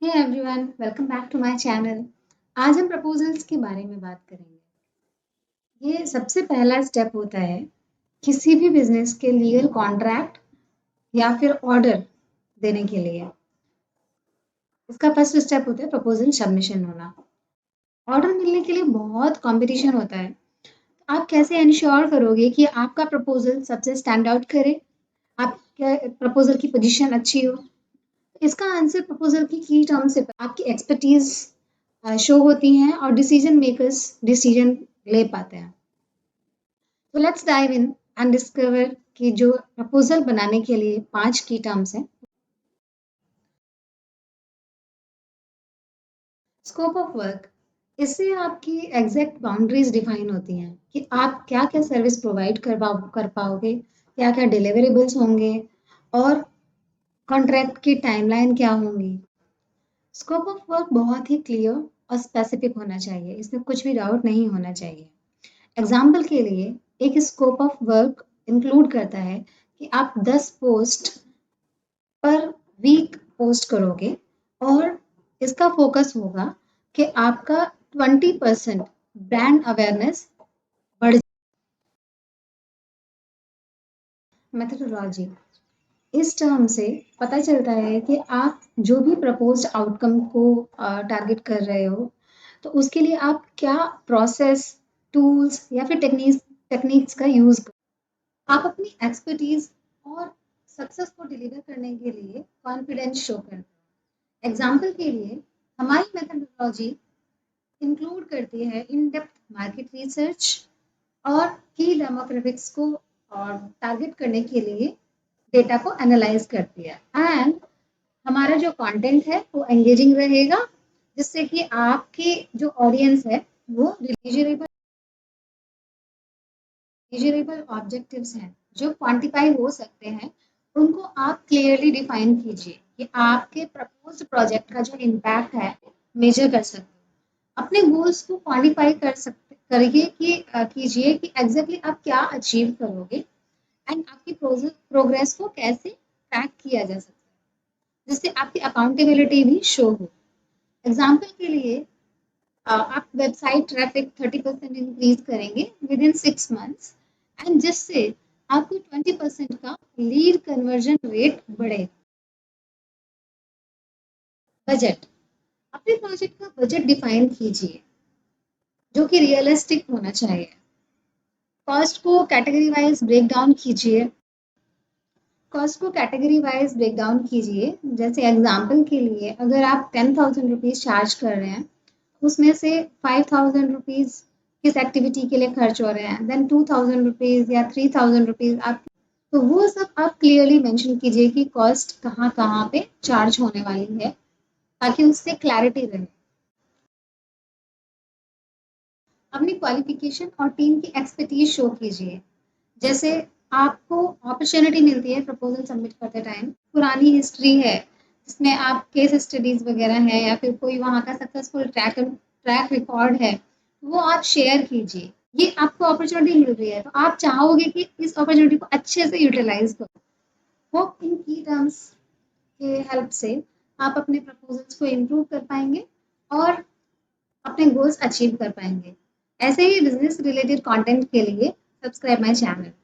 Hey everyone, welcome back to my channel. आज हम proposals के बारे में बात करेंगे। ये सबसे पहला स्टेप होता है किसी भी बिजनेस के लीगल कॉन्ट्रैक्ट या फिर ऑर्डर देने के लिए। इसका फर्स्ट स्टेप होता है प्रपोजल सबमिशन होना। ऑर्डर मिलने के लिए बहुत कंपटीशन होता है। आप कैसे इंश्योर करोगे कि आपका प्रपोजल सबसे स्टैंड आउट करे, आपके प्रपोजल की पोजीशन अच्छी हो? इसका आंसर प्रपोजल की टर्म से आपकी एक्सपर्टीज शो होती हैं और डिसीजन मेकर्स डिसीजन ले पाते हैं। तो let's dive in and discover कि जो प्रपोजल बनाने के लिए 5 की टर्म्स हैं। स्कोप ऑफ वर्क, इससे आपकी एग्जैक्ट बाउंड्रीज डिफाइन होती हैं कि आप क्या क्या सर्विस प्रोवाइड कर पाओगे, क्या क्या डिलीवरेबल्स होंगे और कॉन्ट्रैक्ट की टाइमलाइन क्या होंगी। स्कोप ऑफ वर्क बहुत ही क्लियर और स्पेसिफिक होना चाहिए, इसमें कुछ भी डाउट नहीं होना चाहिए। एग्जाम्पल के लिए एक स्कोप ऑफ वर्क इंक्लूड करता है कि आप 10 पोस्ट पर वीक पोस्ट करोगे और इसका फोकस होगा कि आपका 20% ब्रांड अवेयरनेस बढ़। मेथडोलॉजी, इस टर्म से पता चलता है कि आप जो भी प्रपोज्ड आउटकम को टारगेट कर रहे हो, तो उसके लिए आप क्या प्रोसेस, टूल्स या फिर टेक्निक्स का यूज़ करो। आप अपनी एक्सपर्टीज और सक्सेस को डिलीवर करने के लिए कॉन्फिडेंस शो करते हो। एग्जाम्पल के लिए हमारी मेथडोलॉजी इंक्लूड करती है इन डेप्थ मार्केट रिसर्च और की डेमोग्राफिक्स को और टारगेट करने के लिए डेटा को एनालाइज करती है। एंड हमारा जो कंटेंट है वो एंगेजिंग रहेगा, जिससे कि आपकी जो ऑडियंस है वो मेजरेबल ऑब्जेक्टिव्स हैं जो क्वांटिफाई हो सकते हैं, उनको आप क्लियरली डिफाइन कीजिए कि आपके प्रपोज्ड प्रोजेक्ट का जो इम्पैक्ट है मेजर कर सकते हो। अपने गोल्स को क्वांटिफाई करिए कि कीजिए कि एग्जैक्टली आप क्या अचीव करोगे एंड आपकी प्रोग्रेस को कैसे ट्रैक किया जा सकता है, जिससे आपकी अकाउंटेबिलिटी भी शो हो। एग्जाम्पल के लिए आप वेबसाइट ट्रैफिक 30% इंक्रीज करेंगे विद इन 6 मंथ्स एंड जिससे आपको 20% का लीड कन्वर्जन रेट बढ़ेगा। बजट, अपने प्रोजेक्ट का बजट डिफाइन कीजिए जो कि रियलिस्टिक होना चाहिए। कॉस्ट को कैटेगरी वाइज ब्रेक डाउन कीजिए। जैसे एग्जाम्पल के लिए अगर आप 10,000 रुपीज़ चार्ज कर रहे हैं, उसमें से 5,000 रुपीज़ किस एक्टिविटी के लिए खर्च हो रहे हैं, देन 2,000 रुपीज़ या 3,000 रुपीज़ आप, तो वो सब आप क्लियरली मेंशन कीजिए कि कॉस्ट कहाँ कहाँ पे चार्ज होने वाली है, ताकि उससे क्लैरिटी रहे। अपनी क्वालिफिकेशन और टीम की एक्सपर्टीज शो कीजिए। जैसे आपको अपॉर्चुनिटी मिलती है प्रपोजल सबमिट करते टाइम, पुरानी हिस्ट्री है जिसमें आप केस स्टडीज वगैरह है या फिर कोई वहाँ का सक्सेसफुल ट्रैक रिकॉर्ड है, वो आप शेयर कीजिए। ये आपको अपॉर्चुनिटी मिल रही है तो आप चाहोगे कि इस अपॉर्चुनिटी को अच्छे से यूटिलाइज करो। होप इन की टर्म्स के हेल्प से आप अपने प्रपोजल्स को इम्प्रूव कर पाएंगे और अपने गोल्स अचीव कर पाएंगे। ऐसे ही बिजनेस रिलेटेड कंटेंट के लिए सब्सक्राइब माय चैनल।